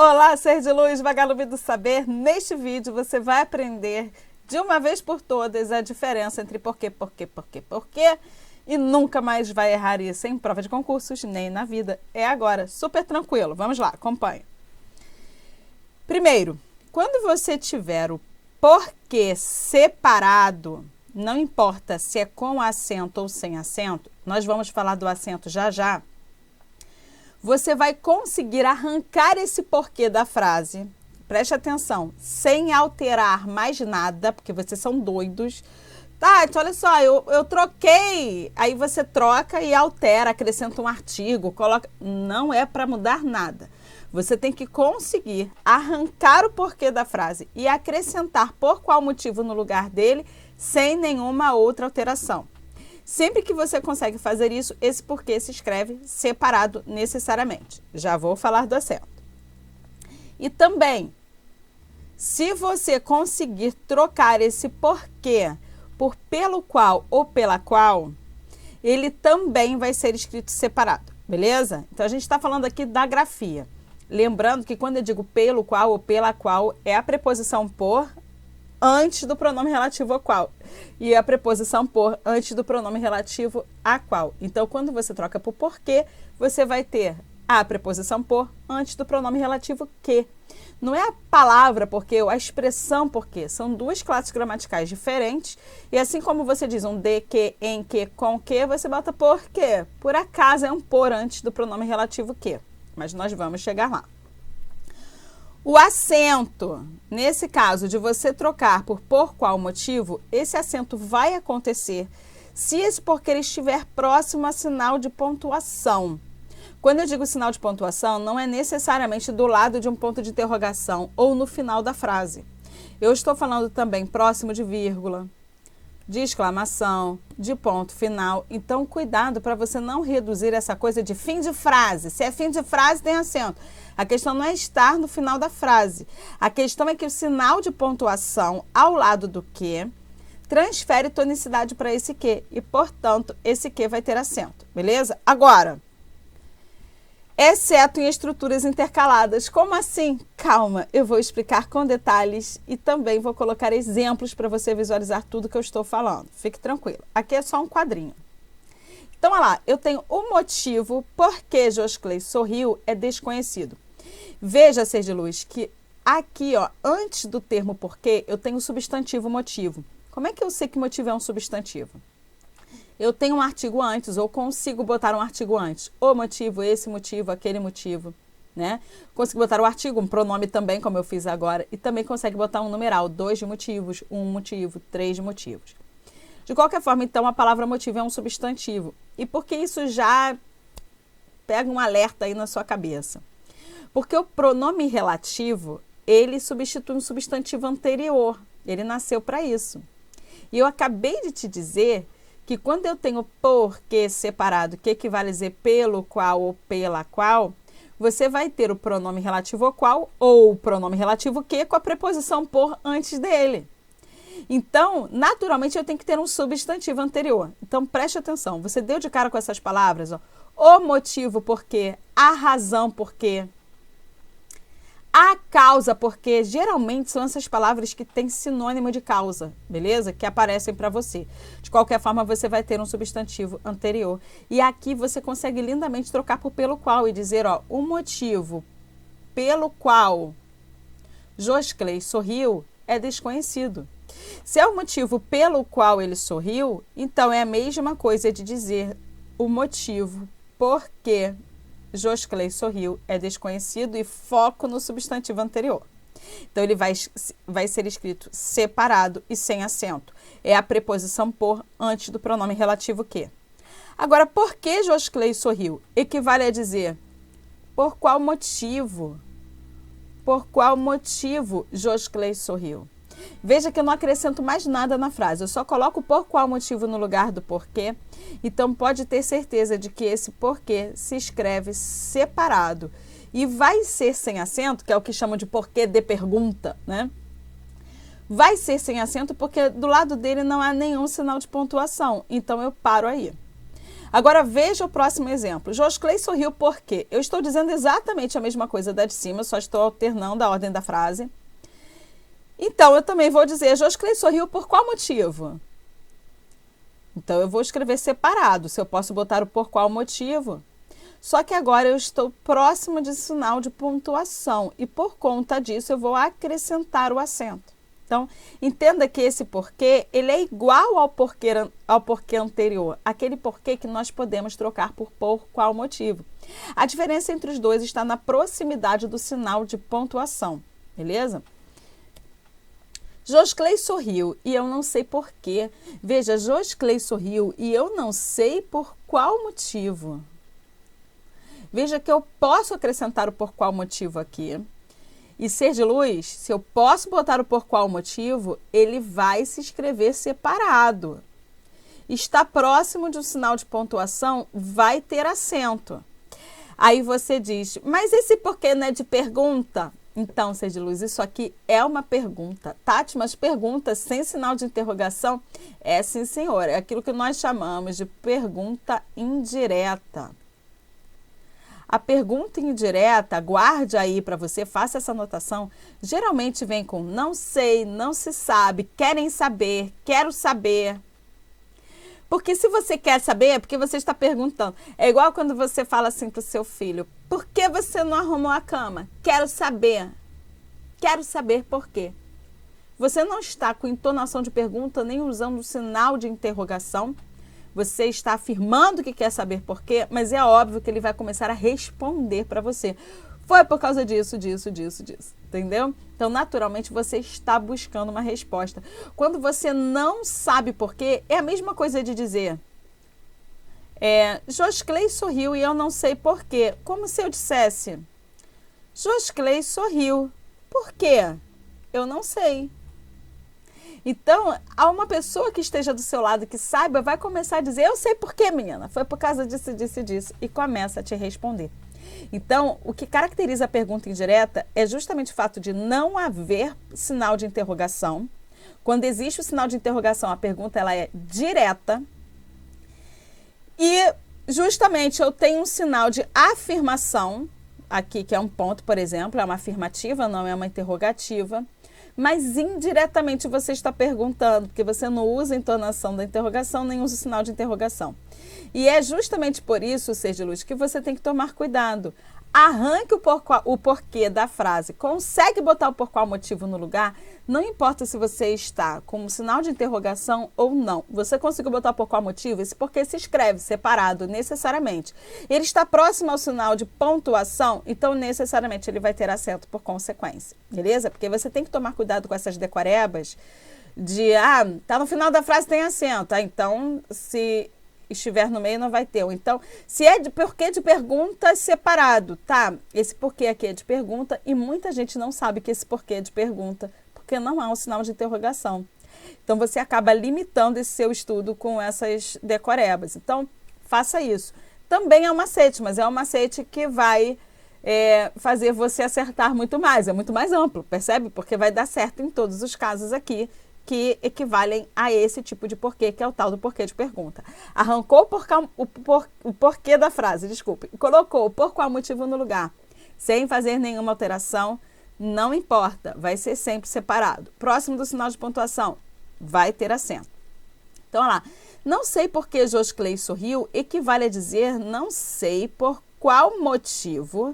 Olá, ser de luz, vagalume do saber. Neste vídeo você vai aprender de uma vez por todas a diferença entre porquê e nunca mais vai errar isso em prova de concursos, nem na vida. É agora, super tranquilo. Vamos lá, acompanha. Primeiro, quando você tiver o porquê separado, não importa se é com acento ou sem acento, nós vamos falar do acento já já, você vai conseguir arrancar esse porquê da frase, preste atenção, sem alterar mais nada, porque vocês são doidos. Tá, então olha só, eu troquei, aí você troca e altera, acrescenta um artigo, coloca, não é para mudar nada. Você tem que conseguir arrancar o porquê da frase e acrescentar por qual motivo no lugar dele, sem nenhuma outra alteração. Sempre que você consegue fazer isso, esse porquê se escreve separado necessariamente. Já vou falar do acento. E também, se você conseguir trocar esse porquê por pelo qual ou pela qual, ele também vai ser escrito separado, beleza? Então, a gente está falando aqui da grafia. Lembrando que quando eu digo pelo qual ou pela qual, é a preposição por antes do pronome relativo ao qual. E a preposição por antes do pronome relativo a qual. Então, quando você troca por porquê, você vai ter a preposição por antes do pronome relativo que. Não é a palavra porque ou a expressão porque. São duas classes gramaticais diferentes. E assim como você diz um de, que, em que, com que, você bota por quê. Por acaso é um por antes do pronome relativo que. Mas nós vamos chegar lá. O acento, nesse caso de você trocar por qual motivo, esse acento vai acontecer se esse porquê estiver próximo a sinal de pontuação. Quando eu digo sinal de pontuação, não é necessariamente do lado de um ponto de interrogação ou no final da frase. Eu estou falando também próximo de vírgula, de exclamação, de ponto final. Então, cuidado para você não reduzir essa coisa de fim de frase. Se é fim de frase, tem acento. A questão não é estar no final da frase. A questão é que o sinal de pontuação ao lado do que transfere tonicidade para esse que. E, portanto, esse que vai ter acento. Beleza? Agora, exceto em estruturas intercaladas. Como assim? Calma, eu vou explicar com detalhes e também vou colocar exemplos para você visualizar tudo que eu estou falando. Fique tranquilo. Aqui é só um quadrinho. Então, olha lá, eu tenho o motivo por que Josclay sorriu é desconhecido. Veja, ser de luz, que aqui, ó, antes do termo porquê, eu tenho o substantivo motivo. Como é que eu sei que motivo é um substantivo? Eu tenho um artigo antes, ou consigo botar um artigo antes. O motivo, esse motivo, aquele motivo, né? Consigo botar o artigo, um pronome também, como eu fiz agora, e também consegue botar um numeral, 2 de motivos, 1 motivo, 3 de motivos. De qualquer forma, então, a palavra motivo é um substantivo. E por que isso já pega um alerta aí na sua cabeça? Porque o pronome relativo, ele substitui um substantivo anterior. Ele nasceu para isso. E eu acabei de te dizer que quando eu tenho porquê separado, que equivale a dizer pelo qual ou pela qual, você vai ter o pronome relativo ao qual ou o pronome relativo que com a preposição por antes dele. Então, naturalmente, eu tenho que ter um substantivo anterior. Então, preste atenção. Você deu de cara com essas palavras, ó, o motivo porquê, a razão porquê, a causa porquê. Geralmente são essas palavras que têm sinônimo de causa, beleza? Que aparecem para você. De qualquer forma, você vai ter um substantivo anterior. E aqui você consegue lindamente trocar por pelo qual e dizer, ó, o motivo pelo qual Josclay sorriu é desconhecido. Se é o motivo pelo qual ele sorriu, então é a mesma coisa de dizer o motivo por que Josclay sorriu é desconhecido e foco no substantivo anterior. Então, ele vai ser escrito separado e sem acento. É a preposição por antes do pronome relativo que. Agora, por que Josclay sorriu? Equivale a dizer por qual motivo? Por qual motivo Josclay sorriu? Veja que eu não acrescento mais nada na frase, eu só coloco por qual motivo no lugar do porquê. Então, pode ter certeza de que esse porquê se escreve separado. E vai ser sem acento, que é o que chamam de porquê de pergunta, né? Vai ser sem acento porque do lado dele não há nenhum sinal de pontuação. Então, eu paro aí. Agora veja o próximo exemplo. Josclei sorriu por quê? Eu estou dizendo exatamente a mesma coisa da de cima, só estou alternando a ordem da frase. Então, eu também vou dizer, Josclei sorriu por qual motivo? Então, eu vou escrever separado, se eu posso botar o por qual motivo. Só que agora eu estou próximo de sinal de pontuação e por conta disso eu vou acrescentar o acento. Então, entenda que esse porquê, ele é igual ao porquê anterior, aquele porquê que nós podemos trocar por qual motivo. A diferença entre os dois está na proximidade do sinal de pontuação, beleza? Josclei sorriu e eu não sei porquê. Veja, Josclei sorriu e eu não sei por qual motivo. Veja que eu posso acrescentar o por qual motivo aqui. E ser de luz, se eu posso botar o por qual motivo, ele vai se escrever separado. Está próximo de um sinal de pontuação, vai ter acento. Aí você diz, mas esse porquê não é de pergunta? Então, ser de luz, isso aqui é uma pergunta. Tati, mas pergunta sem sinal de interrogação? É sim, senhor. É aquilo que nós chamamos de pergunta indireta. A pergunta indireta, guarde aí para você, faça essa anotação, geralmente vem com não sei, não se sabe, querem saber, quero saber. Porque se você quer saber, é porque você está perguntando. É igual quando você fala assim para o seu filho, por que você não arrumou a cama? Quero saber. Quero saber por quê. Você não está com entonação de pergunta, nem usando o sinal de interrogação. Você está afirmando que quer saber por quê, mas é óbvio que ele vai começar a responder para você. Foi por causa disso, disso, entendeu? Então, naturalmente, você está buscando uma resposta. Quando você não sabe por quê, é a mesma coisa de dizer Josclei sorriu e eu não sei por quê. Como se eu dissesse Josclei sorriu. Por quê? Eu não sei. Então, há uma pessoa que esteja do seu lado que saiba, vai começar a dizer, eu sei por quê, menina, foi por causa disso, disso e disso, e começa a te responder. Então, o que caracteriza a pergunta indireta é justamente o fato de não haver sinal de interrogação. Quando existe o sinal de interrogação, a pergunta ela é direta. E, justamente, eu tenho um sinal de afirmação, aqui que é um ponto, por exemplo, é uma afirmativa, não é uma interrogativa. Mas indiretamente você está perguntando, porque você não usa a entonação da interrogação, nem usa o sinal de interrogação. E é justamente por isso, ser de luz, que você tem que tomar cuidado. Arranque o porquê da frase. Consegue botar o por qual motivo no lugar? Não importa se você está com um sinal de interrogação ou não. Você conseguiu botar o por qual motivo? Esse porquê se escreve separado necessariamente. Ele está próximo ao sinal de pontuação, então necessariamente ele vai ter acento por consequência. Beleza? Porque você tem que tomar cuidado com essas decorebas de, tá no final da frase tem acento. Então, se estiver no meio, não vai ter. Ou então, se é de porquê de pergunta, separado, tá? Esse porquê aqui é de pergunta e muita gente não sabe que esse porquê é de pergunta, porque não há um sinal de interrogação. Então, você acaba limitando esse seu estudo com essas decorebas. Então, faça isso. Também é um macete, mas é um macete que vai fazer você acertar muito mais. É muito mais amplo, percebe? Porque vai dar certo em todos os casos aqui que equivalem a esse tipo de porquê, que é o tal do porquê de pergunta. Arrancou o porquê da frase, desculpe, e colocou o por qual motivo no lugar, sem fazer nenhuma alteração, não importa, vai ser sempre separado. Próximo do sinal de pontuação, vai ter acento. Então, olha lá, não sei por que Josclei sorriu, equivale a dizer não sei por qual motivo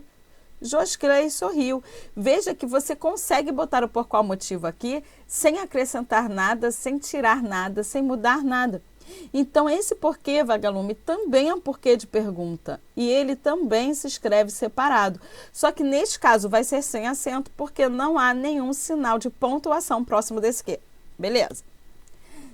Josclei sorriu. Veja que você consegue botar o por qual motivo aqui sem acrescentar nada, sem tirar nada, sem mudar nada. Então, esse porquê, vagalume, também é um porquê de pergunta. E ele também se escreve separado. Só que, neste caso, vai ser sem acento, porque não há nenhum sinal de pontuação próximo desse quê. Beleza?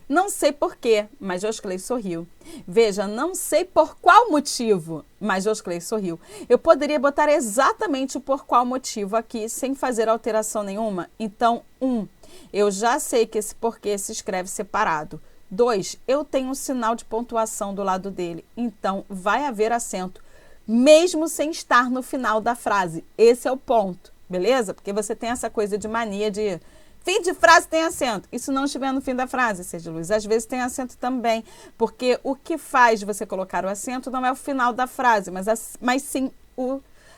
Não sei por quê, mas Josclei sorriu. Veja, não sei por qual motivo, mas Josclei sorriu. Eu poderia botar exatamente o por qual motivo aqui, sem fazer alteração nenhuma. Então, 1, eu já sei que esse porquê se escreve separado. 2, eu tenho um sinal de pontuação do lado dele. Então, vai haver acento, mesmo sem estar no final da frase. Esse é o ponto, beleza? Porque você tem essa coisa de mania de Fim de frase tem acento. E se não estiver no fim da frase, seja luz, às vezes tem acento também. Porque o que faz você colocar o acento não é o final da frase, mas sim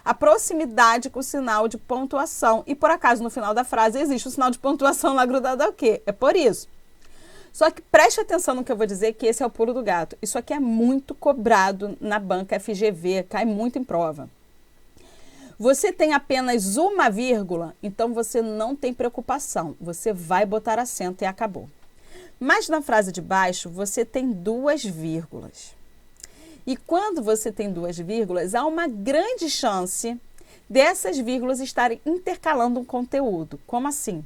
a proximidade com o sinal de pontuação. E por acaso no final da frase existe o sinal de pontuação lá grudado ao quê? É por isso. Só que preste atenção no que eu vou dizer, que esse é o pulo do gato. Isso aqui é muito cobrado na banca FGV, cai muito em prova. Você tem apenas uma vírgula, então você não tem preocupação. Você vai botar acento e acabou. Mas na frase de baixo, você tem duas vírgulas. E quando você tem duas vírgulas, há uma grande chance dessas vírgulas estarem intercalando um conteúdo. Como assim?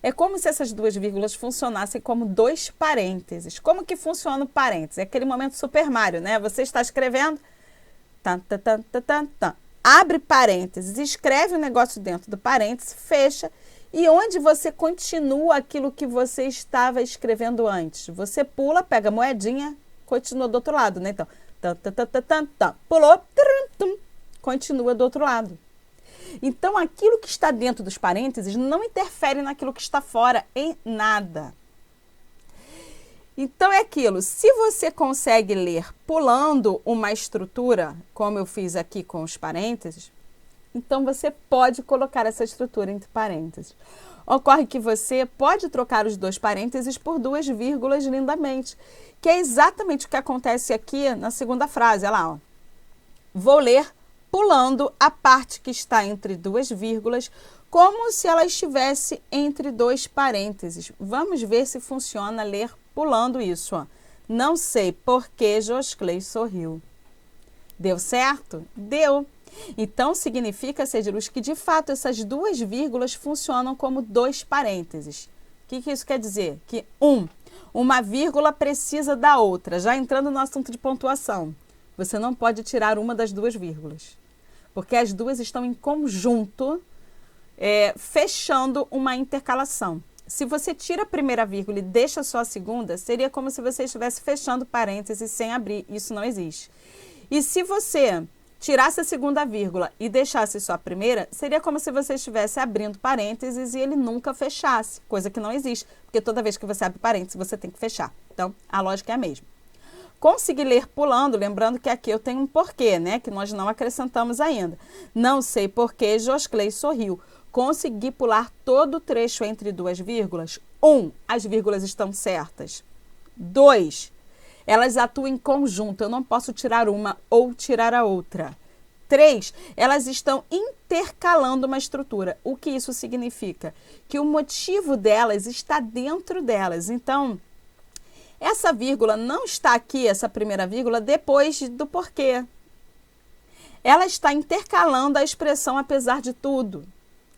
É como se essas duas vírgulas funcionassem como dois parênteses. Como que funciona o parêntese? É aquele momento Super Mario, né? Você está escrevendo... Abre parênteses, escreve o negócio dentro do parênteses, fecha, e onde você continua aquilo que você estava escrevendo antes. Você pula, pega a moedinha, continua do outro lado, né? Então, pulou, continua do outro lado. Então, aquilo que está dentro dos parênteses não interfere naquilo que está fora em nada. Então, é aquilo, se você consegue ler pulando uma estrutura, como eu fiz aqui com os parênteses, então você pode colocar essa estrutura entre parênteses. Ocorre que você pode trocar os dois parênteses por duas vírgulas lindamente, que é exatamente o que acontece aqui na segunda frase. Olha lá, ó. Vou ler pulando a parte que está entre duas vírgulas, como se ela estivesse entre dois parênteses. Vamos ver se funciona ler pulando isso, ó. Não sei por que Josclei sorriu. Deu certo? Deu. Então, significa, ser de luz, que de fato essas duas vírgulas funcionam como dois parênteses. O que isso quer dizer? Que uma vírgula precisa da outra. Já entrando no assunto de pontuação, você não pode tirar uma das duas vírgulas, porque as duas estão em conjunto, fechando uma intercalação. Se você tira a primeira vírgula e deixa só a segunda, seria como se você estivesse fechando parênteses sem abrir. Isso não existe. E se você tirasse a segunda vírgula e deixasse só a primeira, seria como se você estivesse abrindo parênteses e ele nunca fechasse, coisa que não existe, porque toda vez que você abre parênteses, você tem que fechar. Então, a lógica é a mesma. Consegui ler pulando, lembrando que aqui eu tenho um porquê, né, que nós não acrescentamos ainda. Não sei por que Josclei sorriu. Consegui pular todo o trecho entre duas vírgulas. 1. As vírgulas estão certas. 2. Elas atuam em conjunto. Eu não posso tirar uma ou tirar a outra. 3. Elas estão intercalando uma estrutura. O que isso significa? Que o motivo delas está dentro delas. Então, essa vírgula não está aqui, essa primeira vírgula, depois do porquê. Ela está intercalando a expressão apesar de tudo,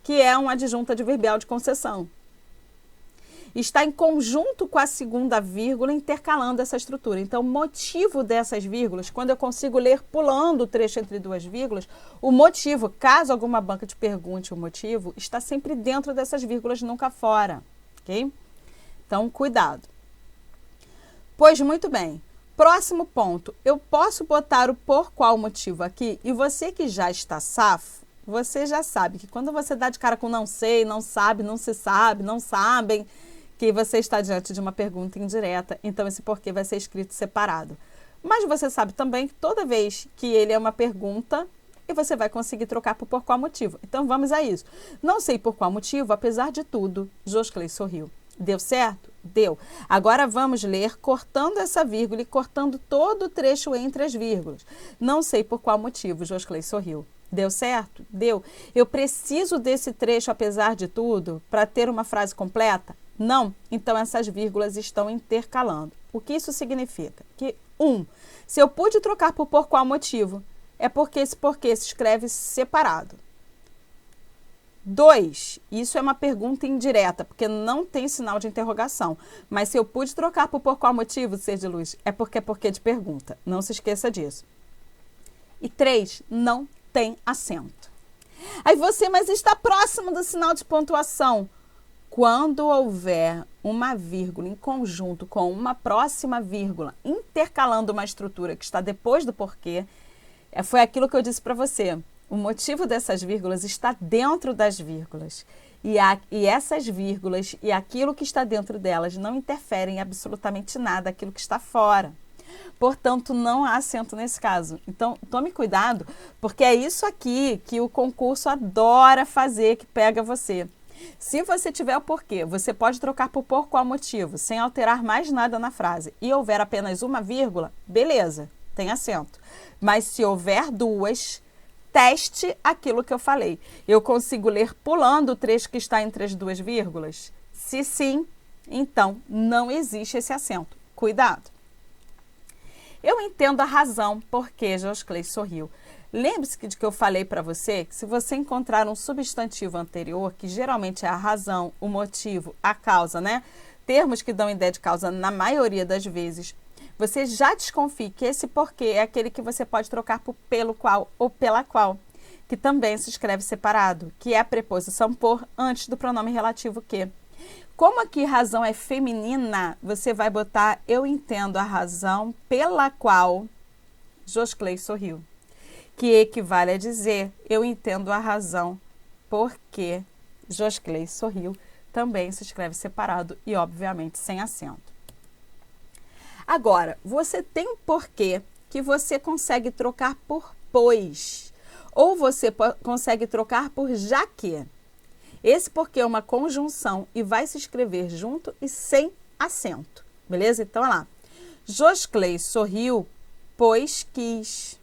que é um adjunto adverbial de concessão. Está em conjunto com a segunda vírgula, intercalando essa estrutura. Então, o motivo dessas vírgulas, quando eu consigo ler pulando o trecho entre duas vírgulas, o motivo, caso alguma banca te pergunte o motivo, está sempre dentro dessas vírgulas, nunca fora, ok? Então, cuidado. Pois muito bem. Próximo ponto, eu posso botar o por qual motivo aqui, e você que já está safo, você já sabe que quando você dá de cara com não sei, não sabe, não se sabe, não sabem, que você está diante de uma pergunta indireta, então esse porquê vai ser escrito separado. Mas você sabe também que toda vez que ele é uma pergunta, e você vai conseguir trocar por qual motivo. Então vamos a isso. Não sei por qual motivo, apesar de tudo, Josclei sorriu. Deu certo? Deu. Agora vamos ler cortando essa vírgula e cortando todo o trecho entre as vírgulas. Não sei por qual motivo Josclei sorriu. Deu certo? Deu. Eu preciso desse trecho, apesar de tudo, para ter uma frase completa? Não. Então, essas vírgulas estão intercalando. O que isso significa? Que, se eu pude trocar por qual motivo, é porque esse porquê se escreve separado. 2, isso é uma pergunta indireta, porque não tem sinal de interrogação. Mas se eu pude trocar por qual motivo, ser de luz, é porquê de pergunta. Não se esqueça disso. E 3, não tem acento. Aí você, mas está próximo do sinal de pontuação. Quando houver uma vírgula em conjunto com uma próxima vírgula, intercalando uma estrutura que está depois do porquê, foi aquilo que eu disse para você. O motivo dessas vírgulas está dentro das vírgulas. E essas vírgulas e aquilo que está dentro delas não interferem absolutamente nada aquilo que está fora. Portanto, não há acento nesse caso. Então, tome cuidado, porque é isso aqui que o concurso adora fazer, que pega você. Se você tiver o porquê, você pode trocar por qual motivo, sem alterar mais nada na frase, e houver apenas uma vírgula, beleza, tem acento. Mas se houver duas, teste aquilo que eu falei. Eu consigo ler pulando o trecho que está entre as duas vírgulas? Se sim, então não existe esse acento. Cuidado. Eu entendo a razão por que Josclei sorriu. Lembre-se de que eu falei para você que se você encontrar um substantivo anterior, que geralmente é a razão, o motivo, a causa, né? Termos que dão ideia de causa na maioria das vezes, você já desconfie que esse porquê é aquele que você pode trocar por pelo qual ou pela qual, que também se escreve separado, que é a preposição por antes do pronome relativo que. Como aqui razão é feminina, você vai botar eu entendo a razão pela qual Josclei sorriu, que equivale a dizer eu entendo a razão por que Josclei sorriu, também se escreve separado e obviamente sem acento. Agora, você tem um porquê que você consegue trocar por pois, ou você consegue trocar por já que. Esse porquê é uma conjunção e vai se escrever junto e sem acento, beleza? Então, olha lá. Josclei sorriu, pois quis.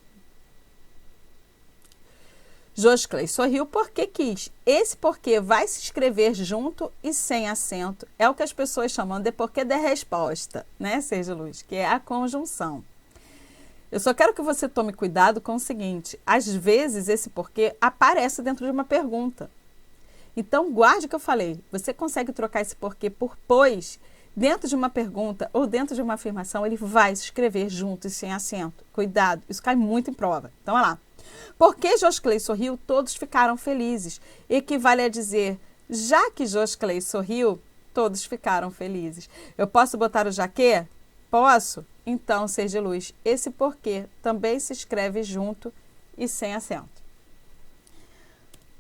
Josclei sorriu porque quis. Esse porquê vai se escrever junto e sem acento. É o que as pessoas chamam de porquê de resposta, né, Seja Luz? Que é a conjunção. Eu só quero que você tome cuidado com o seguinte. Às vezes, esse porquê aparece dentro de uma pergunta. Então, guarde o que eu falei. Você consegue trocar esse porquê por pois. Dentro de uma pergunta ou dentro de uma afirmação, ele vai se escrever junto e sem acento. Cuidado, isso cai muito em prova. Então, olha lá. Porque Josclei sorriu, todos ficaram felizes. Equivale a dizer, já que Josclei sorriu, todos ficaram felizes. Eu posso botar o já que? Posso? Então, Seja Luz, esse porquê também se escreve junto e sem acento.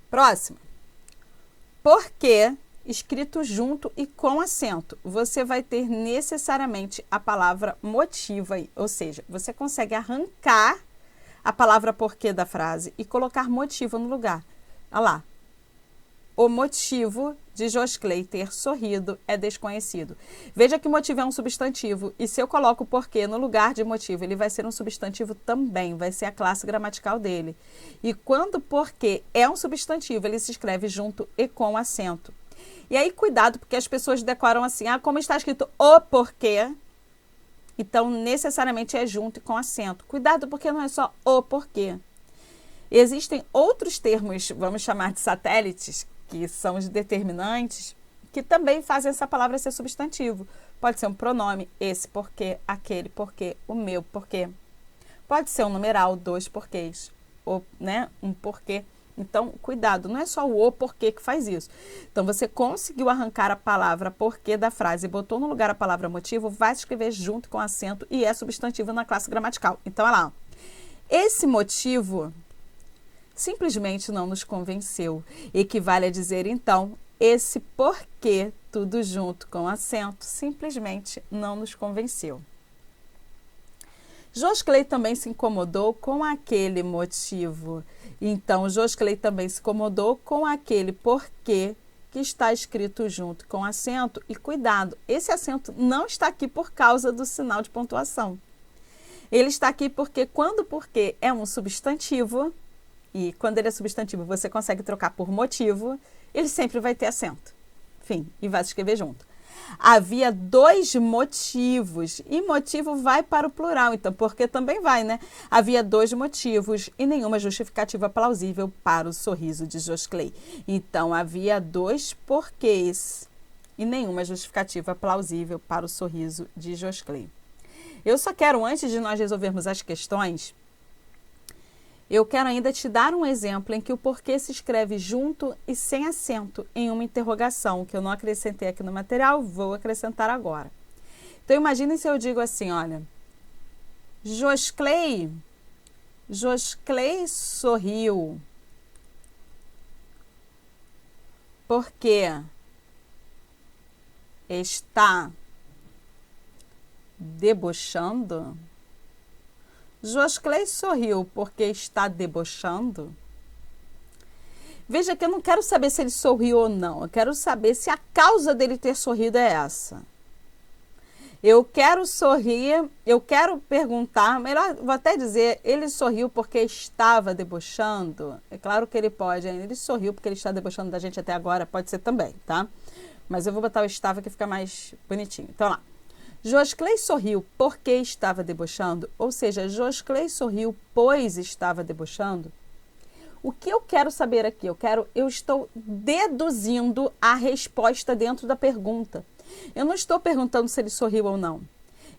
Próximo. Porque, escrito junto e com acento, você vai ter necessariamente a palavra motivo aí. Ou seja, você consegue arrancar a palavra porquê da frase e colocar motivo no lugar. Olha lá. O motivo de Josclei ter sorrido é desconhecido. Veja que motivo é um substantivo e se eu coloco porquê no lugar de motivo, ele vai ser um substantivo também, vai ser a classe gramatical dele. E quando porquê é um substantivo, ele se escreve junto e com acento. E aí, cuidado, porque as pessoas decoram assim, como está escrito o porquê, então necessariamente é junto e com acento. Cuidado, porque não é só o porquê. Existem outros termos, vamos chamar de satélites, que são os determinantes, que também fazem essa palavra ser substantivo. Pode ser um pronome, esse porquê, aquele porquê, o meu porquê. Pode ser um numeral, dois porquês, ou, né, um porquê. Então, cuidado, não é só o porquê que faz isso. Então, você conseguiu arrancar a palavra porquê da frase e botou no lugar a palavra motivo, vai se escrever junto com acento e é substantivo na classe gramatical. Então, olha lá. Esse motivo simplesmente não nos convenceu. Equivale a dizer, então, esse porquê, tudo junto com acento, simplesmente não nos convenceu. Josclei também se incomodou com aquele motivo. Então, Josclei também se incomodou com aquele porquê que está escrito junto com acento. E cuidado, esse acento não está aqui por causa do sinal de pontuação. Ele está aqui porque quando o porquê é um substantivo, e quando ele é substantivo você consegue trocar por motivo, ele sempre vai ter acento. Enfim, e vai se escrever junto. Havia dois motivos, e motivo vai para o plural, então porque também vai, né? Havia dois motivos e nenhuma justificativa plausível para o sorriso de Josclei. Então, havia dois porquês e nenhuma justificativa plausível para o sorriso de Josclei. Eu só quero, antes de nós resolvermos as questões, eu quero ainda te dar um exemplo em que o porquê se escreve junto e sem acento em uma interrogação, que eu não acrescentei aqui no material, vou acrescentar agora. Então, imagine se eu digo assim, olha, Josclei sorriu. porque está debochando? Josclei sorriu porque está debochando? Veja que eu não quero saber se ele sorriu ou não. Eu quero saber se a causa dele ter sorrido é essa. Eu quero sorrir, eu quero perguntar, melhor, vou até dizer, ele sorriu porque estava debochando? É claro que ele pode, hein? Ele sorriu porque ele está debochando da gente até agora, pode ser também, tá? Mas eu vou botar o estava que fica mais bonitinho. Então, lá. Josclei sorriu porque estava debochando? Ou seja, Josclei sorriu pois estava debochando? O que eu quero saber aqui? Eu estou deduzindo a resposta dentro da pergunta. Eu não estou perguntando se ele sorriu ou não.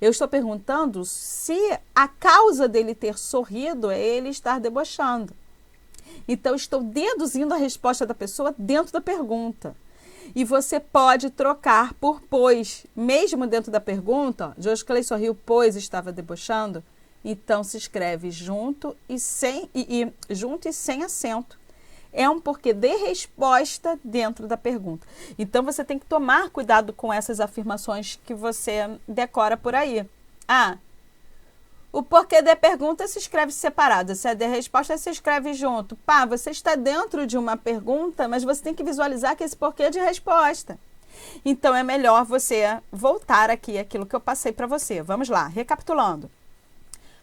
Eu estou perguntando se a causa dele ter sorrido é ele estar debochando. Então, estou deduzindo a resposta da pessoa dentro da pergunta. E você pode trocar por pois. Mesmo dentro da pergunta, Josclei sorriu pois estava debochando. Então, se escreve junto e sem acento. É um porquê de resposta dentro da pergunta. Então, você tem que tomar cuidado com essas afirmações que você decora por aí. O porquê de pergunta se escreve separado. Se é de resposta, se escreve junto. Você está dentro de uma pergunta, mas você tem que visualizar que esse porquê é de resposta. Então, é melhor você voltar aqui aquilo que eu passei para você. Vamos lá, recapitulando.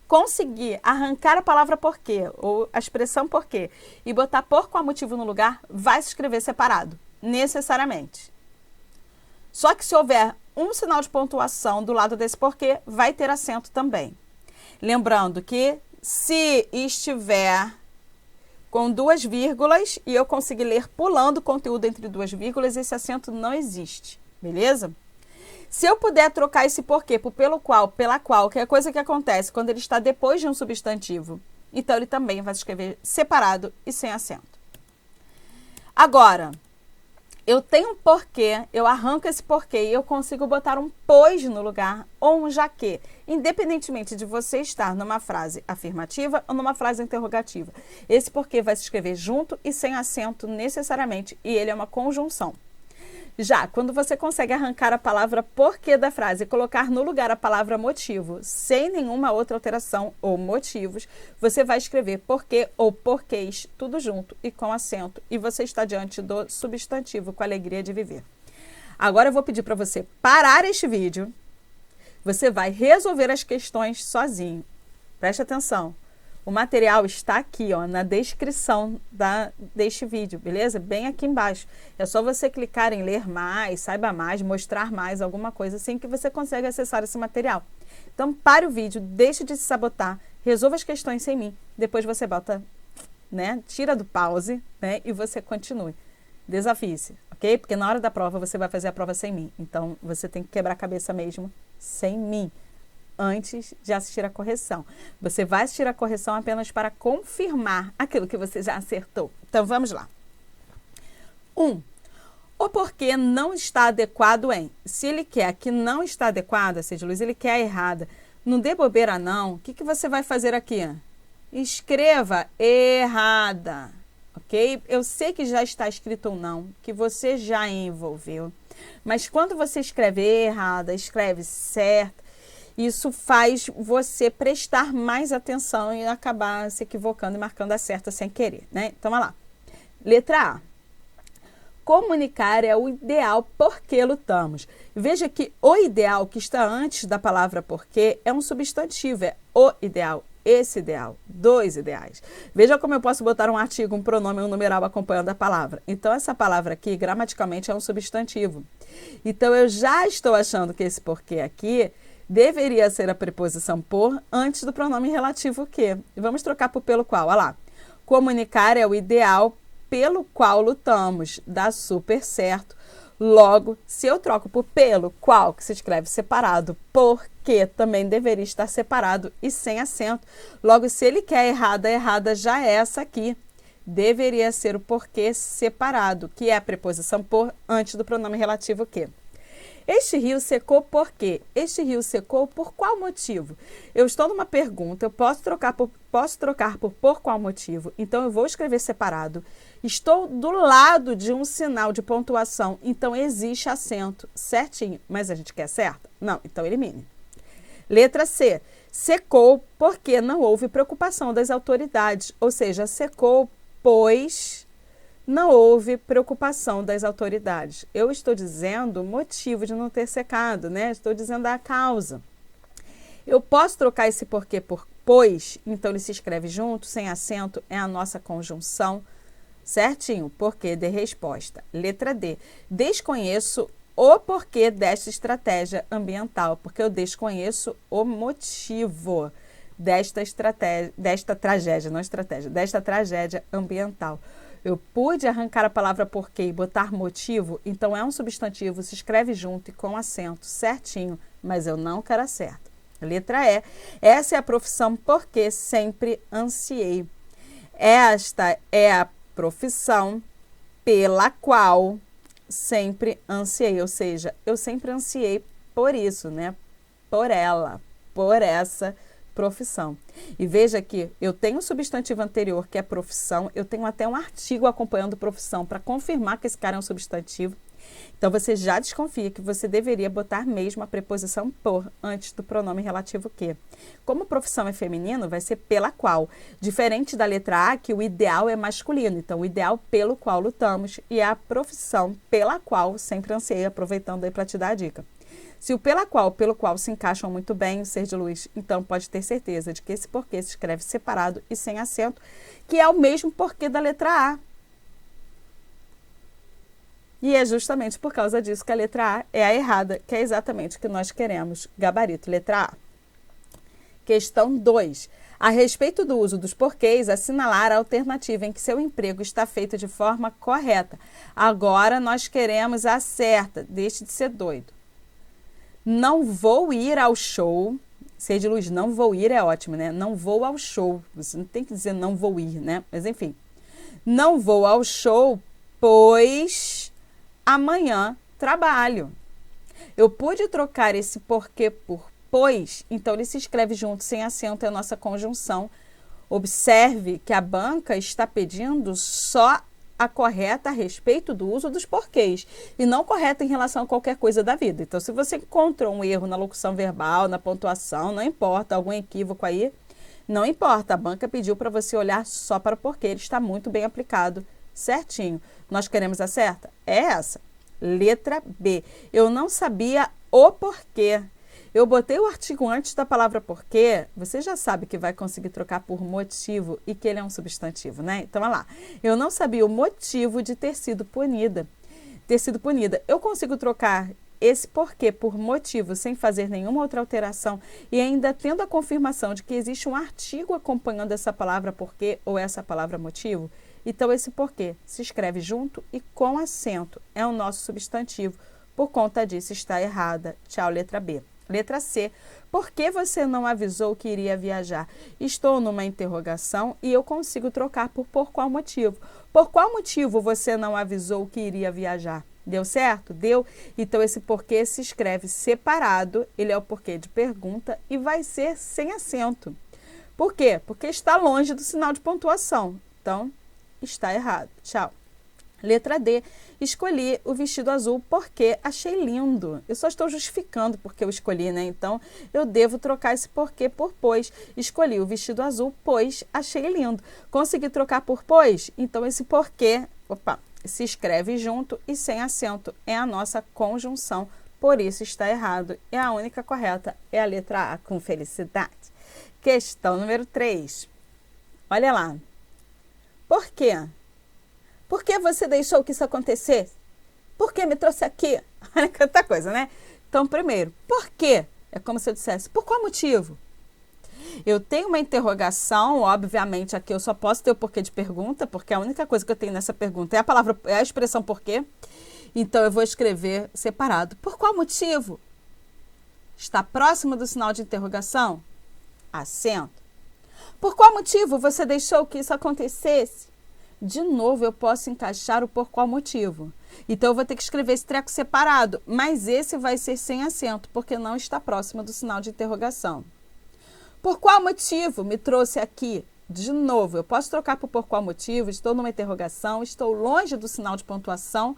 Conseguir arrancar a palavra porquê, ou a expressão porquê, e botar por qual motivo no lugar, vai se escrever separado, necessariamente. Só que se houver um sinal de pontuação do lado desse porquê, vai ter acento também. Lembrando que se estiver com 2 vírgulas e eu conseguir ler pulando o conteúdo entre 2 vírgulas, esse acento não existe, beleza? Se eu puder trocar esse porquê por pelo qual, pela qual, que é a coisa que acontece quando ele está depois de um substantivo, então ele também vai se escrever separado e sem acento. Agora, eu tenho um porquê, eu arranco esse porquê e eu consigo botar um pois no lugar ou um já que, independentemente de você estar numa frase afirmativa ou numa frase interrogativa. Esse porquê vai se escrever junto e sem acento necessariamente, e ele é uma conjunção. Já, quando você consegue arrancar a palavra porquê da frase e colocar no lugar a palavra motivo, sem nenhuma outra alteração ou motivos, você vai escrever porquê ou porquês, tudo junto e com acento, e você está diante do substantivo com a alegria de viver. Agora eu vou pedir para você parar este vídeo, você vai resolver as questões sozinho. Preste atenção. O material está aqui, ó, na descrição deste vídeo, beleza? Bem aqui embaixo. É só você clicar em ler mais, saiba mais, mostrar mais, alguma coisa assim que você consegue acessar esse material. Então, pare o vídeo, deixe de se sabotar, resolva as questões sem mim. Depois você bota, né, tira do pause, né, e você continue. Desafie-se, ok? Porque na hora da prova você vai fazer a prova sem mim. Então, você tem que quebrar a cabeça mesmo sem mim, antes de assistir a correção. Você vai assistir a correção apenas para confirmar aquilo que você já acertou. Então, vamos lá. 1. O porquê não está adequado em. Se ele quer que não está adequada, seja Luiz, ele quer a errada. Não dê bobeira não. O que você vai fazer aqui? Escreva errada. Ok? Eu sei que já está escrito um não, que você já envolveu. Mas quando você escreve errada, escreve certa, isso faz você prestar mais atenção e acabar se equivocando e marcando a certa sem querer, né? Então, vamos lá. Letra A. Comunicar é o ideal porque lutamos. Veja que o ideal que está antes da palavra porque é um substantivo, é o ideal, esse ideal, 2 ideais. Veja como eu posso botar um artigo, um pronome, um numeral acompanhando a palavra. Então, essa palavra aqui, gramaticalmente, é um substantivo. Então, eu já estou achando que esse porquê aqui deveria ser a preposição por antes do pronome relativo que. Vamos trocar por pelo qual. Olha lá. Comunicar é o ideal pelo qual lutamos. Dá super certo. Logo, se eu troco por pelo qual, que se escreve separado, porque também deveria estar separado e sem acento. Logo, se ele quer errada, a errada já é essa aqui. Deveria ser o porquê separado, que é a preposição por antes do pronome relativo que. Este rio secou por quê? Este rio secou por qual motivo? Eu estou numa pergunta, eu posso trocar por qual motivo? Então, eu vou escrever separado. Estou do lado de um sinal de pontuação, então existe acento certinho. Mas a gente quer certo? Não, então elimine. Letra C. Secou porque não houve preocupação das autoridades, ou seja, secou pois não houve preocupação das autoridades. Eu estou dizendo o motivo de não ter secado, né? Estou dizendo a causa. Eu posso trocar esse porquê por pois, então ele se escreve junto, sem acento, é a nossa conjunção, certinho, porquê de resposta. Letra D. Desconheço o porquê desta estratégia ambiental, porque eu desconheço o motivo desta tragédia ambiental. Eu pude arrancar a palavra porquê e botar motivo, então é um substantivo, se escreve junto e com acento certinho, mas eu não quero acerto. Letra E. Essa é a profissão porque sempre ansiei. Esta é a profissão pela qual sempre ansiei, ou seja, eu sempre ansiei por isso, né? Por ela, por essa profissão. E veja que eu tenho o substantivo anterior, que é profissão, eu tenho até um artigo acompanhando profissão para confirmar que esse cara é um substantivo. Então, você já desconfia que você deveria botar mesmo a preposição por antes do pronome relativo que. Como profissão é feminino, vai ser pela qual. Diferente da letra A, que o ideal é masculino. Então, o ideal pelo qual lutamos e a profissão pela qual sempre ansiei, aproveitando aí para te dar a dica. Se o pelo qual se encaixam muito bem, o ser de luz, então pode ter certeza de que esse porquê se escreve separado e sem acento, que é o mesmo porquê da letra A. E é justamente por causa disso que a letra A é a errada, que é exatamente o que nós queremos. Gabarito, letra A. Questão 2. A respeito do uso dos porquês, assinalar a alternativa em que seu emprego está feito de forma correta. Agora nós queremos a certa. Deixe de ser doido. Não vou ir ao show. Ser de luz, não vou ir é ótimo, né? Não vou ao show. Você não tem que dizer não vou ir, né? Mas enfim. Não vou ao show, pois amanhã trabalho. Eu pude trocar esse porquê por pois, então ele se escreve junto, sem acento, é a nossa conjunção. Observe que a banca está pedindo só a correta a respeito do uso dos porquês e não correta em relação a qualquer coisa da vida. Então, se você encontrou um erro na locução verbal, na pontuação, não importa, algum equívoco aí, não importa. A banca pediu para você olhar só para o porquê, ele está muito bem aplicado, certinho. Nós queremos a certa? É essa. Letra B. Eu não sabia o porquê. Eu botei o artigo antes da palavra porquê, você já sabe que vai conseguir trocar por motivo e que ele é um substantivo, né? Então, olha lá. Eu não sabia o motivo de ter sido punida. Eu consigo trocar esse porquê por motivo sem fazer nenhuma outra alteração e ainda tendo a confirmação de que existe um artigo acompanhando essa palavra porquê ou essa palavra motivo. Então, esse porquê se escreve junto e com acento. É o nosso substantivo. Por conta disso, está errada. Tchau, letra B. Letra C. Por que você não avisou que iria viajar? Estou numa interrogação e eu consigo trocar por qual motivo? Por qual motivo você não avisou que iria viajar? Deu certo? Deu? Então, esse porquê se escreve separado. Ele é o porquê de pergunta e vai ser sem acento. Por quê? Porque está longe do sinal de pontuação. Então, está errado. Tchau. Letra D. Escolhi o vestido azul porque achei lindo. Eu só estou justificando porque eu escolhi, né? Então, eu devo trocar esse porquê por pois. Escolhi o vestido azul, pois achei lindo. Consegui trocar por pois? Então, esse porquê, se escreve junto e sem acento. É a nossa conjunção. Por isso, está errado. E a única correta é a letra A, com felicidade. Questão número 3. Olha lá. Por quê? Por que você deixou que isso acontecesse? Por que me trouxe aqui? Olha quanta coisa, né? Então, primeiro, por quê? É como se eu dissesse, por qual motivo? Eu tenho uma interrogação, obviamente aqui eu só posso ter o porquê de pergunta, porque a única coisa que eu tenho nessa pergunta é a expressão porquê. Então, eu vou escrever separado. Por qual motivo? Está próximo do sinal de interrogação? Acento. Por qual motivo você deixou que isso acontecesse? De novo, eu posso encaixar o por qual motivo. Então, eu vou ter que escrever esse treco separado, mas esse vai ser sem acento, porque não está próximo do sinal de interrogação. Por qual motivo me trouxe aqui? De novo, eu posso trocar por qual motivo? Estou numa interrogação, estou longe do sinal de pontuação.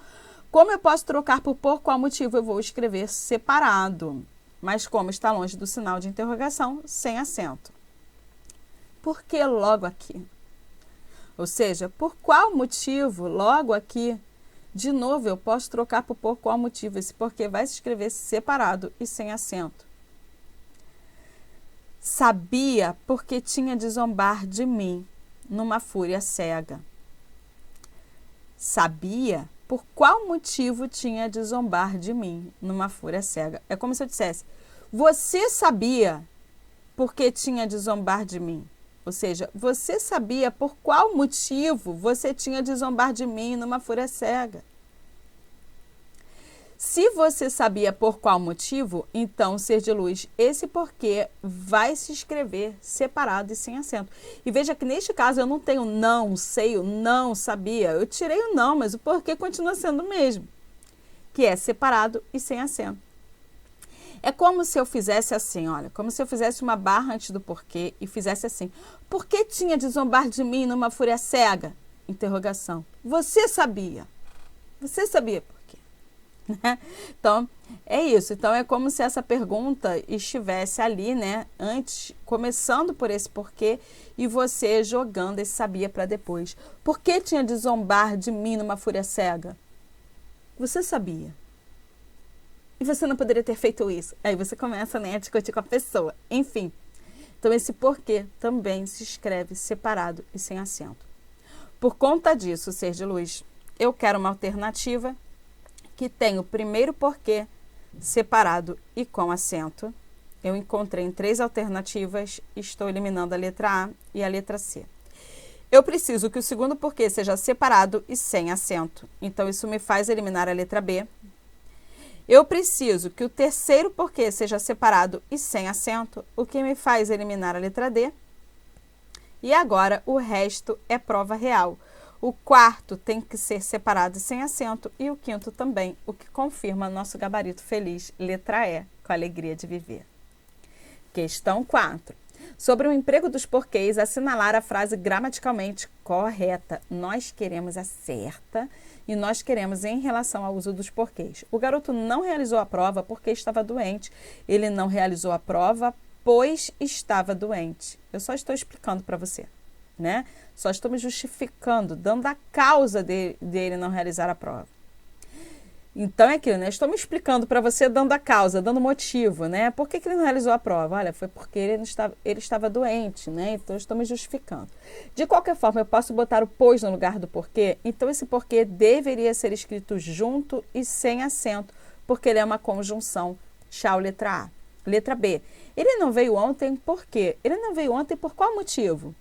Como eu posso trocar por qual motivo? Eu vou escrever separado. Mas como está longe do sinal de interrogação, sem acento. Por que logo aqui? Ou seja, por qual motivo logo aqui? De novo, eu posso trocar por qual motivo. Esse porquê vai se escrever separado e sem acento. Sabia porque tinha de zombar de mim numa fúria cega. Sabia por qual motivo tinha de zombar de mim numa fúria cega. É como se eu dissesse, você sabia porque tinha de zombar de mim. Ou seja, você sabia por qual motivo você tinha de zombar de mim numa fúria cega. Se você sabia por qual motivo, então, ser de luz, esse porquê vai se escrever separado e sem acento. E veja que neste caso eu não tenho não, sei, não, sabia. Eu tirei o não, mas o porquê continua sendo o mesmo, que é separado e sem acento. É como se eu fizesse assim, olha, como se eu fizesse uma barra antes do porquê e fizesse assim. Por que tinha de zombar de mim numa fúria cega? Interrogação. Você sabia. Você sabia por quê? Então, é isso. Então, é como se essa pergunta estivesse ali, né? Antes, começando por esse porquê e você jogando esse sabia para depois. Por que tinha de zombar de mim numa fúria cega? Você sabia. E você não poderia ter feito isso. Aí você começa, né, a discutir com a pessoa. Enfim. Então, esse porquê também se escreve separado e sem acento. Por conta disso, ser de luz, eu quero uma alternativa que tenha o primeiro porquê separado e com acento. Eu encontrei em 3 alternativas, estou eliminando a letra A e a letra C. Eu preciso que o segundo porquê seja separado e sem acento. Então, isso me faz eliminar a letra B. Eu preciso que o terceiro porquê seja separado e sem acento, o que me faz eliminar a letra D. E agora, o resto é prova real. O quarto tem que ser separado e sem acento e o quinto também, o que confirma nosso gabarito feliz, letra E, com a alegria de viver. Questão 4. Sobre o emprego dos porquês, assinalar a frase gramaticalmente correta. Nós queremos a certa e nós queremos em relação ao uso dos porquês. O garoto não realizou a prova porque estava doente. Ele não realizou a prova pois estava doente. Eu só estou explicando para você, né? Só estou me justificando, dando a causa dele não realizar a prova. Então é aquilo, né? Estou me explicando para você, dando a causa, dando motivo, né? Por que ele não realizou a prova? Olha, foi porque ele estava doente, né? Então, eu estou me justificando. De qualquer forma, eu posso botar o pois no lugar do porquê. Então, esse porquê deveria ser escrito junto e sem acento, porque ele é uma conjunção. Tchau, letra A. Letra B. Ele não veio ontem por quê? Ele não veio ontem por qual motivo?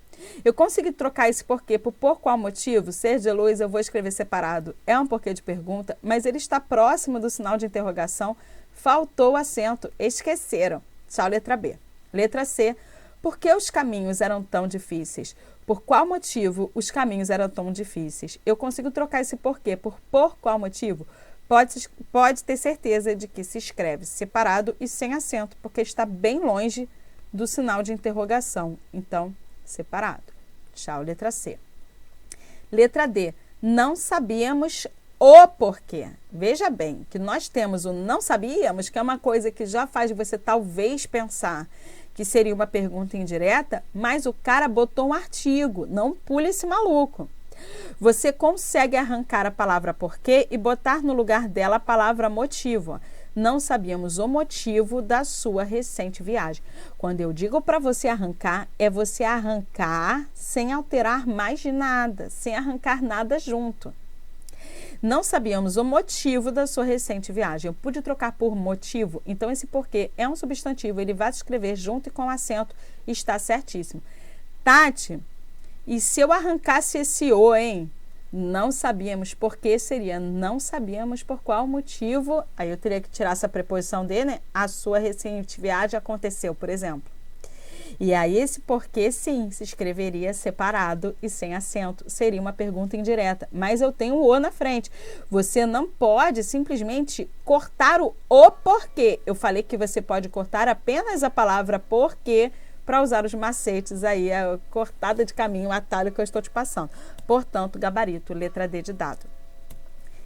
Eu consegui trocar esse porquê por qual motivo? Ser de luz, eu vou escrever separado. É um porquê de pergunta, mas ele está próximo do sinal de interrogação. Faltou acento. Esqueceram. Tchau, letra B. Letra C. Por que os caminhos eram tão difíceis? Por qual motivo os caminhos eram tão difíceis? Eu consigo trocar esse porquê por qual motivo? Pode ter certeza de que se escreve separado e sem acento, porque está bem longe do sinal de interrogação. Então, separado. Tchau, letra C. Letra D. Não sabíamos o porquê. Veja bem que nós temos o não sabíamos, que é uma coisa que já faz você talvez pensar que seria uma pergunta indireta, mas o cara botou um artigo. Não pule esse maluco. Você consegue arrancar a palavra porquê e botar no lugar dela a palavra motivo. Não sabíamos o motivo da sua recente viagem. Quando eu digo para você arrancar, é você arrancar sem alterar mais de nada, sem arrancar nada junto. Não sabíamos o motivo da sua recente viagem. Eu pude trocar por motivo, então esse porquê é um substantivo, ele vai se escrever junto e com acento, está certíssimo. Tati, e se eu arrancasse esse o, hein? Não sabíamos por que seria, não sabíamos por qual motivo. Aí eu teria que tirar essa preposição de, né? A sua recente viagem aconteceu, por exemplo. E aí esse porquê, sim, se escreveria separado e sem acento. Seria uma pergunta indireta. Mas eu tenho o na frente. Você não pode simplesmente cortar o porquê. Eu falei que você pode cortar apenas a palavra porquê para usar os macetes aí, a cortada de caminho, o atalho que eu estou te passando. Portanto, gabarito, letra D de dado.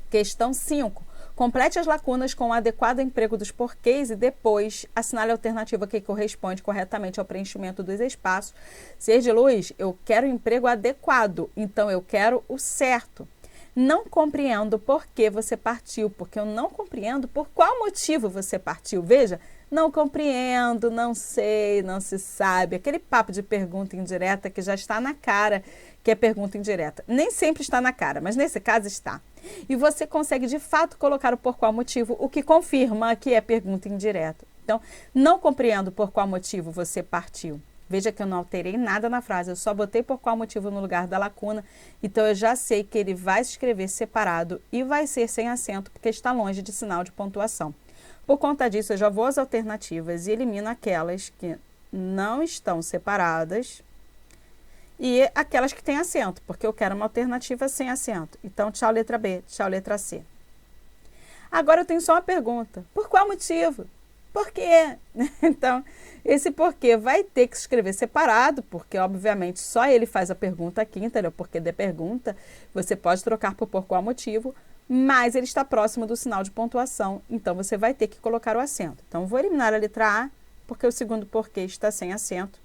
Questão 5. Complete as lacunas com o adequado emprego dos porquês e depois assinale a alternativa que corresponde corretamente ao preenchimento dos espaços. Ser de luz, eu quero o emprego adequado, então eu quero o certo. Não compreendo por que você partiu, porque eu não compreendo por qual motivo você partiu. Veja, não compreendo, não sei, não se sabe. Aquele papo de pergunta indireta que já está na cara que é pergunta indireta. Nem sempre está na cara, mas nesse caso está. E você consegue de fato colocar o por qual motivo, o que confirma que é pergunta indireta. Então, não compreendo por qual motivo você partiu. Veja que eu não alterei nada na frase, eu só botei por qual motivo no lugar da lacuna. Então, eu já sei que ele vai se escrever separado e vai ser sem acento, porque está longe de sinal de pontuação. Por conta disso, eu já vou às alternativas e elimino aquelas que não estão separadas e aquelas que têm acento, porque eu quero uma alternativa sem acento. Então, tchau letra B, tchau letra C. Agora eu tenho só uma pergunta. Por qual motivo? Por quê? Então, esse porquê vai ter que se escrever separado, porque obviamente só ele faz a pergunta aqui, entendeu? Porquê da pergunta, você pode trocar por qual motivo, mas ele está próximo do sinal de pontuação, então você vai ter que colocar o acento. Então, vou eliminar a letra A, porque o segundo porquê está sem acento.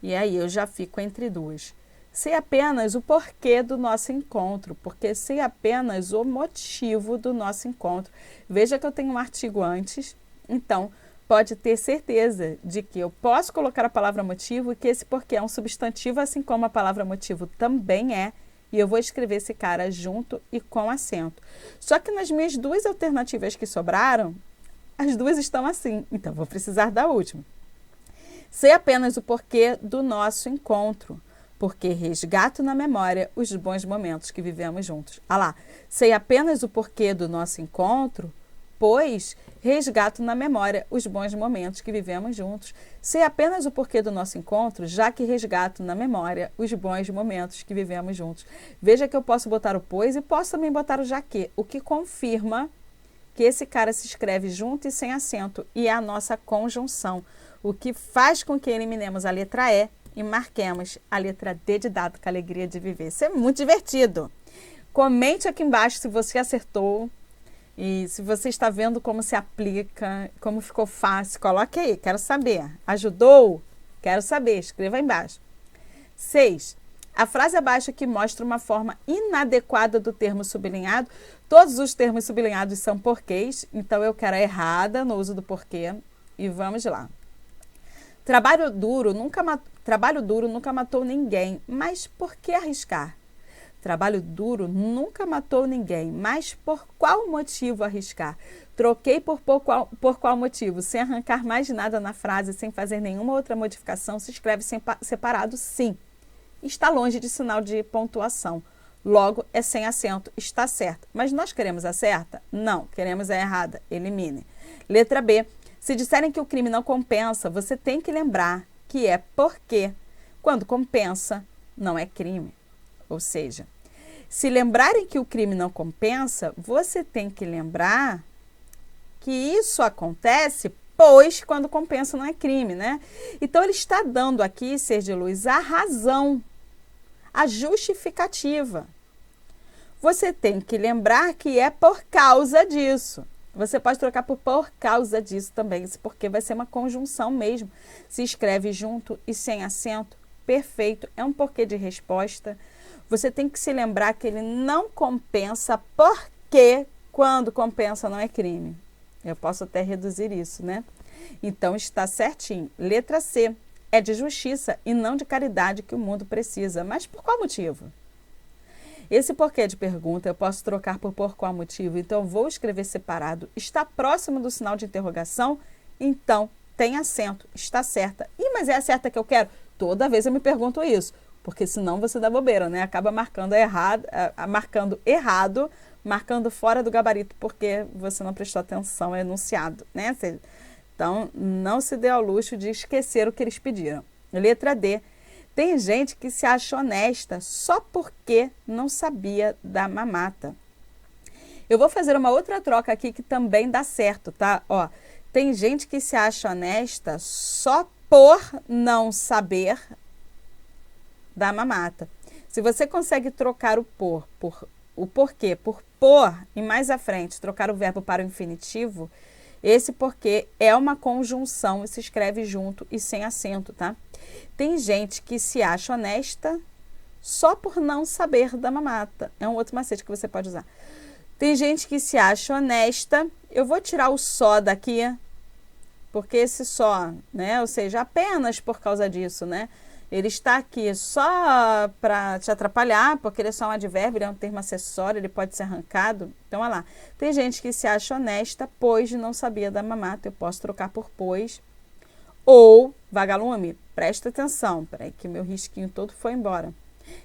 E aí eu já fico entre duas. Sei apenas o porquê do nosso encontro, porque sei apenas o motivo do nosso encontro. Veja que eu tenho um artigo antes, então pode ter certeza de que eu posso colocar a palavra motivo e que esse porquê é um substantivo, assim como a palavra motivo também é, e eu vou escrever esse cara junto e com acento. Só que nas minhas duas alternativas que sobraram, as duas estão assim, então vou precisar da última. Sei apenas o porquê do nosso encontro, porque resgato na memória os bons momentos que vivemos juntos. Ah lá, sei apenas o porquê do nosso encontro, pois resgato na memória os bons momentos que vivemos juntos. Sei apenas o porquê do nosso encontro, já que resgato na memória os bons momentos que vivemos juntos. Veja que eu posso botar o pois e posso também botar o já que, o que confirma que esse cara se escreve junto e sem acento, e é a nossa conjunção, o que faz com que eliminemos a letra E e marquemos a letra D de dado, com a alegria de viver. Isso é muito divertido. Comente aqui embaixo se você acertou e se você está vendo como se aplica, como ficou fácil. Coloque aí, quero saber. Ajudou? Quero saber, escreva aí embaixo. 6. A frase abaixo aqui mostra uma forma inadequada do termo sublinhado. Todos os termos sublinhados são porquês, então eu quero a errada no uso do porquê. E vamos lá. Trabalho duro nunca matou ninguém, mas por que arriscar? Trabalho duro nunca matou ninguém, mas por qual motivo arriscar? Troquei por qual motivo? Sem arrancar mais nada na frase, sem fazer nenhuma outra modificação, se escreve separado, sim. Está longe de sinal de pontuação. Logo, é sem acento, está certo. Mas nós queremos a certa? Não, queremos a errada. Elimine. Letra B. Se disserem que o crime não compensa, você tem que lembrar que é porque, quando compensa, não é crime. Ou seja, se lembrarem que o crime não compensa, você tem que lembrar que isso acontece, pois quando compensa não é crime, né? Então, ele está dando aqui, ser de luz, a razão, a justificativa. Você tem que lembrar que é por causa disso. Você pode trocar por causa disso também, porque vai ser uma conjunção mesmo. Se escreve junto e sem acento, perfeito, é um porquê de resposta. Você tem que se lembrar que ele não compensa porque quando compensa não é crime. Eu posso até reduzir isso, né? Então, está certinho. Letra C. É de justiça e não de caridade que o mundo precisa. Mas por qual motivo? Esse porquê de pergunta eu posso trocar por qual motivo. Então, vou escrever separado. Está próximo do sinal de interrogação? Então, tem acento. Está certa. Ih, mas é a certa que eu quero? Toda vez eu me pergunto isso. Porque senão você dá bobeira, né? Acaba marcando errado, marcando fora do gabarito, porque você não prestou atenção ao enunciado, né? Você Então, não se dê ao luxo de esquecer o que eles pediram. Letra D. Tem gente que se acha honesta só porque não sabia da mamata. Eu vou fazer uma outra troca aqui que também dá certo, tá? Ó, tem gente que se acha honesta só por não saber da mamata. Se você consegue trocar o o porquê por e mais à frente trocar o verbo para o infinitivo, esse porquê é uma conjunção e se escreve junto e sem acento, tá? Tem gente que se acha honesta só por não saber da mamata. É um outro macete que você pode usar. Tem gente que se acha honesta. Eu vou tirar o só daqui, porque esse só, né? Ou seja, apenas por causa disso, né? Ele está aqui só para te atrapalhar, porque ele é só um advérbio, ele é um termo acessório, ele pode ser arrancado. Então, olha lá. Tem gente que se acha honesta, pois não sabia da mamata. Eu posso trocar por pois. Ou, vagalume, presta atenção. Peraí, que meu risquinho todo foi embora.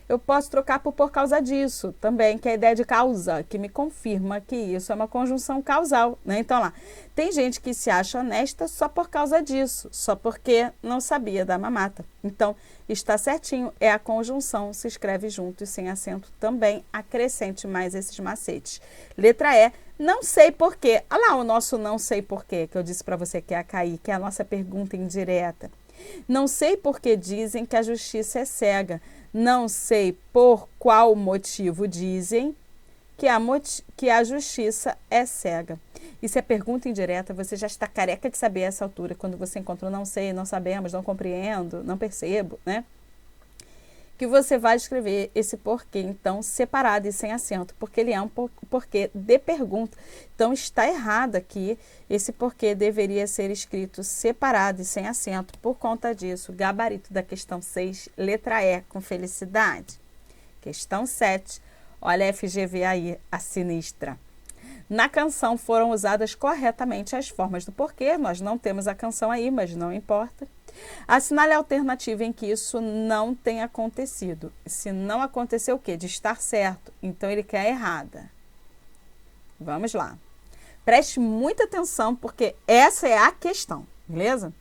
Eu posso trocar por causa disso também, que é a ideia de causa, que me confirma que isso é uma conjunção causal, né? Então, lá, tem gente que se acha honesta só por causa disso, só porque não sabia da mamata. Então, está certinho, é a conjunção, se escreve junto e sem acento também, acrescente mais esses macetes. Letra E, não sei porquê. Olha lá o nosso não sei porquê, que eu disse para você que é a cair, que é a nossa pergunta indireta. Não sei por que dizem que a justiça é cega. Não sei por qual motivo dizem que a justiça é cega. Isso é pergunta indireta, você já está careca de saber a essa altura, quando você encontrou não sei, não sabemos, não compreendo, não percebo, né? Que você vai escrever esse porquê, então, separado e sem acento, porque ele é um porquê de pergunta. Então, está errado aqui, esse porquê deveria ser escrito separado e sem acento. Por conta disso, gabarito da questão 6, letra E, com felicidade. Questão 7, olha a FGV aí, a sinistra. Na canção foram usadas corretamente as formas do porquê, nós não temos a canção aí, mas não importa. Assinale a alternativa em que isso não tenha acontecido. Se não aconteceu o quê? De estar certo. Então, ele quer errada. Vamos lá. Preste muita atenção, porque essa é a questão, beleza?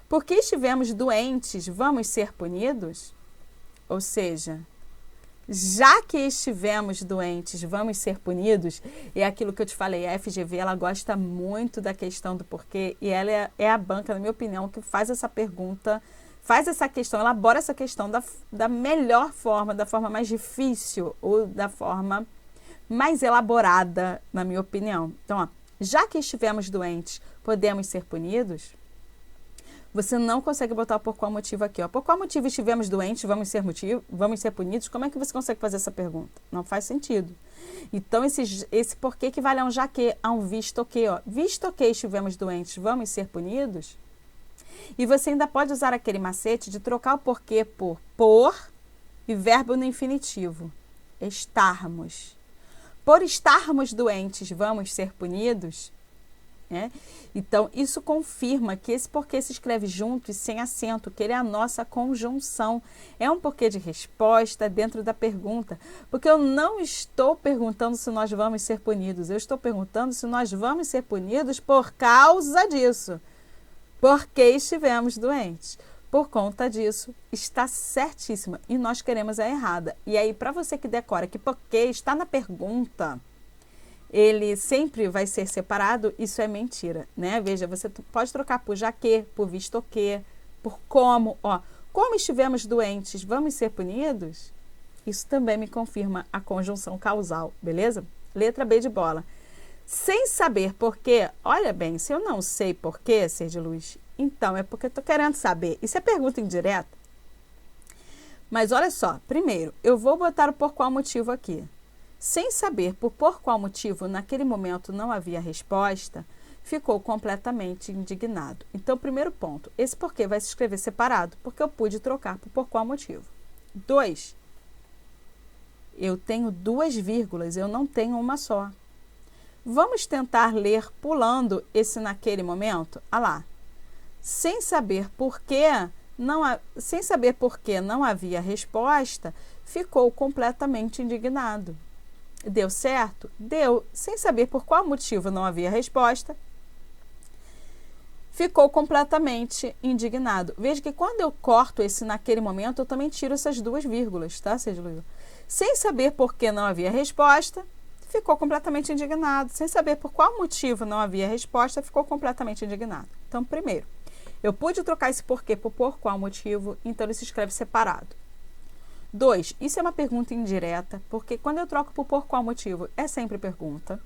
Porque estivemos doentes, vamos ser punidos? Ou seja, já que estivemos doentes, vamos ser punidos? É aquilo que eu te falei, a FGV, ela gosta muito da questão do porquê, e ela é a banca, na minha opinião, que faz essa pergunta, faz essa questão, elabora essa questão da melhor forma, da forma mais difícil, ou da forma mais elaborada, na minha opinião. Então, ó, já que estivemos doentes, podemos ser punidos? Você não consegue botar por qual motivo aqui, ó. Por qual motivo estivemos doentes, vamos ser punidos? Como é que você consegue fazer essa pergunta? Não faz sentido. Então, esse porquê que vale a um já que, a um visto que, ó. Visto que estivemos doentes, vamos ser punidos? E você ainda pode usar aquele macete de trocar o porquê por e verbo no infinitivo. Estarmos. Por estarmos doentes, vamos ser punidos? É? Então, isso confirma que esse porquê se escreve junto e sem acento, que ele é a nossa conjunção. É um porquê de resposta dentro da pergunta, porque eu não estou perguntando se nós vamos ser punidos, eu estou perguntando se nós vamos ser punidos por causa disso, porque estivemos doentes. Por conta disso, está certíssima e nós queremos a errada. E aí, para você que decora que porque está na pergunta, ele sempre vai ser separado, isso é mentira, né? Veja, você pode trocar por já que, por visto que, por como, ó. Como estivemos doentes, vamos ser punidos? Isso também me confirma a conjunção causal, beleza? Letra B de bola. Sem saber porquê, olha bem, se eu não sei porquê, ser de luz, então é porque eu estou querendo saber. Isso é pergunta indireta? Mas olha só, primeiro, eu vou botar o por qual motivo aqui. Sem saber por qual motivo naquele momento não havia resposta, ficou completamente indignado. Então, primeiro ponto, esse porquê vai se escrever separado, porque eu pude trocar por qual motivo. 2, eu tenho 2 vírgulas, eu não tenho uma só. Vamos tentar ler pulando esse naquele momento? Ah lá. Sem saber por que não havia resposta, ficou completamente indignado. Deu certo? Deu. Sem saber por qual motivo não havia resposta, ficou completamente indignado. Veja que quando eu corto esse naquele momento, eu também tiro essas duas vírgulas, tá, Sérgio Luiz? Sem saber por que não havia resposta, ficou completamente indignado. Sem saber por qual motivo não havia resposta, ficou completamente indignado. Então, primeiro, eu pude trocar esse porquê por qual motivo, então ele se escreve separado. 2, isso é uma pergunta indireta, porque quando eu troco por qual motivo, é sempre pergunta.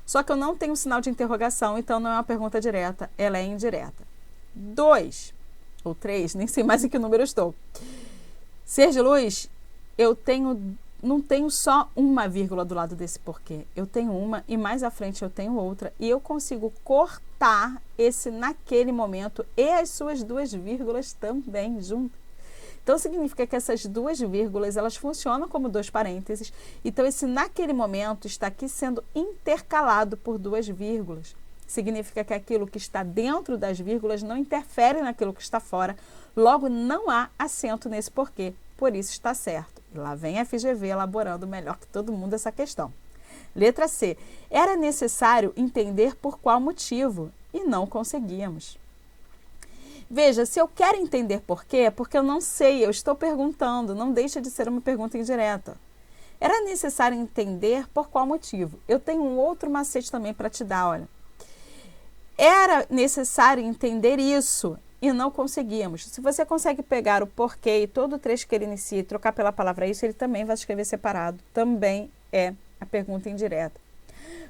Só que eu não tenho sinal de interrogação, então não é uma pergunta direta, ela é indireta. 2, ou 3, nem sei mais em que número eu estou. Sérgio Luiz, não tenho só uma vírgula do lado desse porquê. Eu tenho uma e mais à frente eu tenho outra. E eu consigo cortar esse naquele momento e as suas duas vírgulas também juntas. Então, significa que essas duas vírgulas, elas funcionam como dois parênteses. Então, esse naquele momento está aqui sendo intercalado por duas vírgulas. Significa que aquilo que está dentro das vírgulas não interfere naquilo que está fora. Logo, não há acento nesse porquê. Por isso está certo. E lá vem a FGV elaborando melhor que todo mundo essa questão. Letra C. Era necessário entender por qual motivo e não conseguíamos. Veja, se eu quero entender por quê, é porque eu não sei, eu estou perguntando, não deixa de ser uma pergunta indireta. Era necessário entender por qual motivo. Eu tenho um outro macete também para te dar, olha. Era necessário entender isso e não conseguíamos. Se você consegue pegar o porquê e todo o trecho que ele inicia e trocar pela palavra isso, ele também vai escrever separado. Também é a pergunta indireta.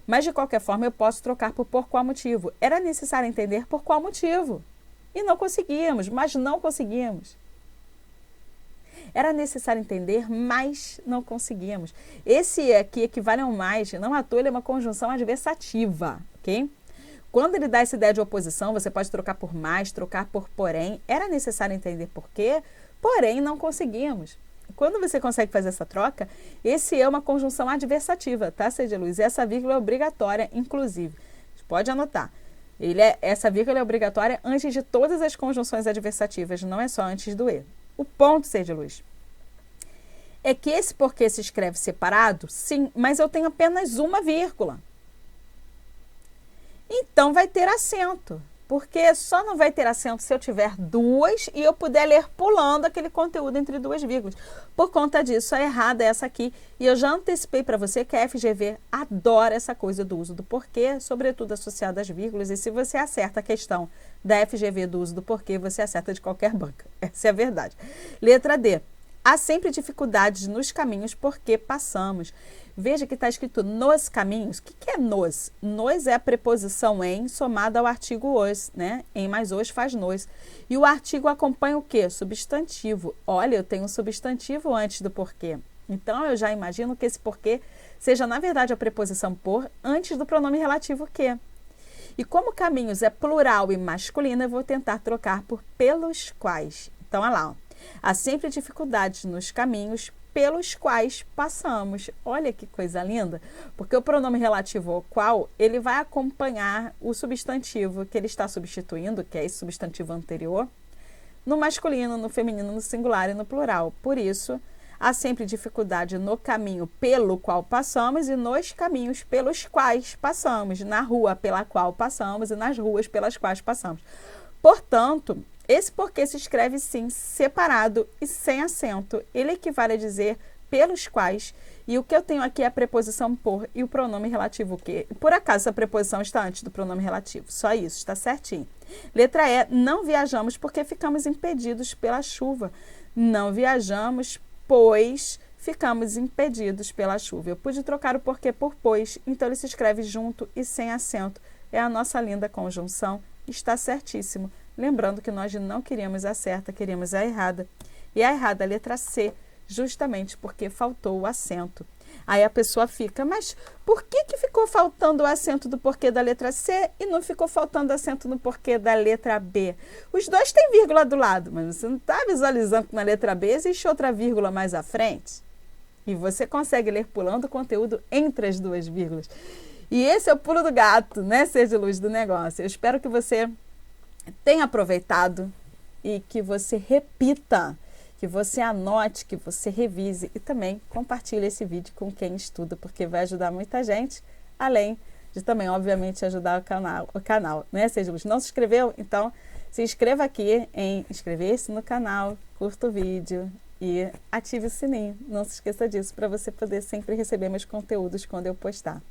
Mas, de qualquer forma, eu posso trocar por qual motivo. Era necessário entender por qual motivo. E não conseguíamos, mas não conseguimos. Era necessário entender, mas não conseguimos. Esse aqui equivale ao mais, não à toa ele é uma conjunção adversativa, ok? Quando ele dá essa ideia de oposição, você pode trocar por mais, trocar por porém. Era necessário entender por quê, porém não conseguimos. Quando você consegue fazer essa troca, esse é uma conjunção adversativa, tá, Célia Luiz? Essa vírgula é obrigatória, inclusive. Pode anotar. Essa vírgula é obrigatória antes de todas as conjunções adversativas, não é só antes do e. O ponto, Sérgio Luiz, é que esse porquê se escreve separado, sim, mas eu tenho apenas uma vírgula. Então vai ter acento, porque só não vai ter acento se eu tiver duas e eu puder ler pulando aquele conteúdo entre duas vírgulas. Por conta disso, a errada é essa aqui. E eu já antecipei para você que a FGV adora essa coisa do uso do porquê, sobretudo associado às vírgulas. E se você acerta a questão da FGV do uso do porquê, você acerta de qualquer banca. Essa é a verdade. Letra D. Há sempre dificuldades nos caminhos porque passamos. Veja que está escrito nos caminhos. O que é nos? Nos é a preposição em somada ao artigo os, né? Em mais os faz nos. E o artigo acompanha o quê? Substantivo. Olha, eu tenho um substantivo antes do porquê. Então, eu já imagino que esse porquê seja, na verdade, a preposição por antes do pronome relativo que. E como caminhos é plural e masculino, eu vou tentar trocar por pelos quais. Então, olha lá, ó. Há sempre dificuldades nos caminhos pelos quais passamos. Olha que coisa linda, porque o pronome relativo ao qual, ele vai acompanhar o substantivo que ele está substituindo, que é esse substantivo anterior, no masculino, no feminino, no singular e no plural. Por isso, há sempre dificuldade no caminho pelo qual passamos e nos caminhos pelos quais passamos, na rua pela qual passamos e nas ruas pelas quais passamos. Portanto, esse porquê se escreve, sim, separado e sem acento. Ele equivale a dizer pelos quais. E o que eu tenho aqui é a preposição por e o pronome relativo que. Por acaso, essa preposição está antes do pronome relativo. Só isso, está certinho. Letra E, não viajamos porque ficamos impedidos pela chuva. Não viajamos, pois ficamos impedidos pela chuva. Eu pude trocar o porquê por pois, então ele se escreve junto e sem acento. É a nossa linda conjunção. Está certíssimo. Lembrando que nós não queríamos a certa, queríamos a errada. E a errada, a letra C, justamente porque faltou o acento. Aí a pessoa fica, mas por que ficou faltando o acento do porquê da letra C e não ficou faltando acento no porquê da letra B? Os dois têm vírgula do lado, mas você não está visualizando que na letra B existe outra vírgula mais à frente? E você consegue ler pulando o conteúdo entre as duas vírgulas. E esse é o pulo do gato, né, Sérgio Luiz, do negócio. Eu espero que você tenha aproveitado e que você repita, que você anote, que você revise e também compartilhe esse vídeo com quem estuda, porque vai ajudar muita gente, além de também, obviamente, ajudar o canal, né? Seja luz. Não se inscreveu? Então, se inscreva aqui em inscrever-se no canal, curta o vídeo e ative o sininho. Não se esqueça disso para você poder sempre receber meus conteúdos quando eu postar.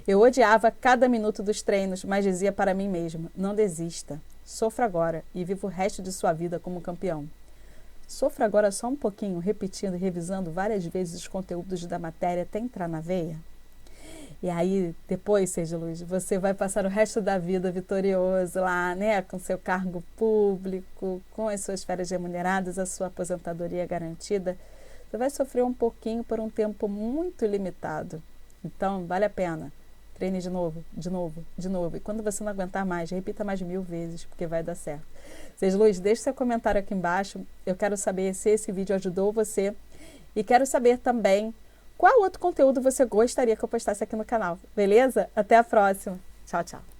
Eu odiava cada minuto dos treinos, mas dizia para mim mesma, não desista, sofra agora e viva o resto de sua vida como campeão. Sofra agora só um pouquinho, repetindo e revisando várias vezes os conteúdos da matéria até entrar na veia. E aí, depois, Seja Luz, você vai passar o resto da vida vitorioso lá, né? Com seu cargo público, com as suas férias remuneradas, a sua aposentadoria garantida. Você vai sofrer um pouquinho por um tempo muito limitado. Então, vale a pena. Treine de novo, de novo, de novo. E quando você não aguentar mais, repita mais 1000 vezes, porque vai dar certo. Seja Luz, deixe seu comentário aqui embaixo. Eu quero saber se esse vídeo ajudou você. E quero saber também qual outro conteúdo você gostaria que eu postasse aqui no canal. Beleza? Até a próxima. Tchau, tchau.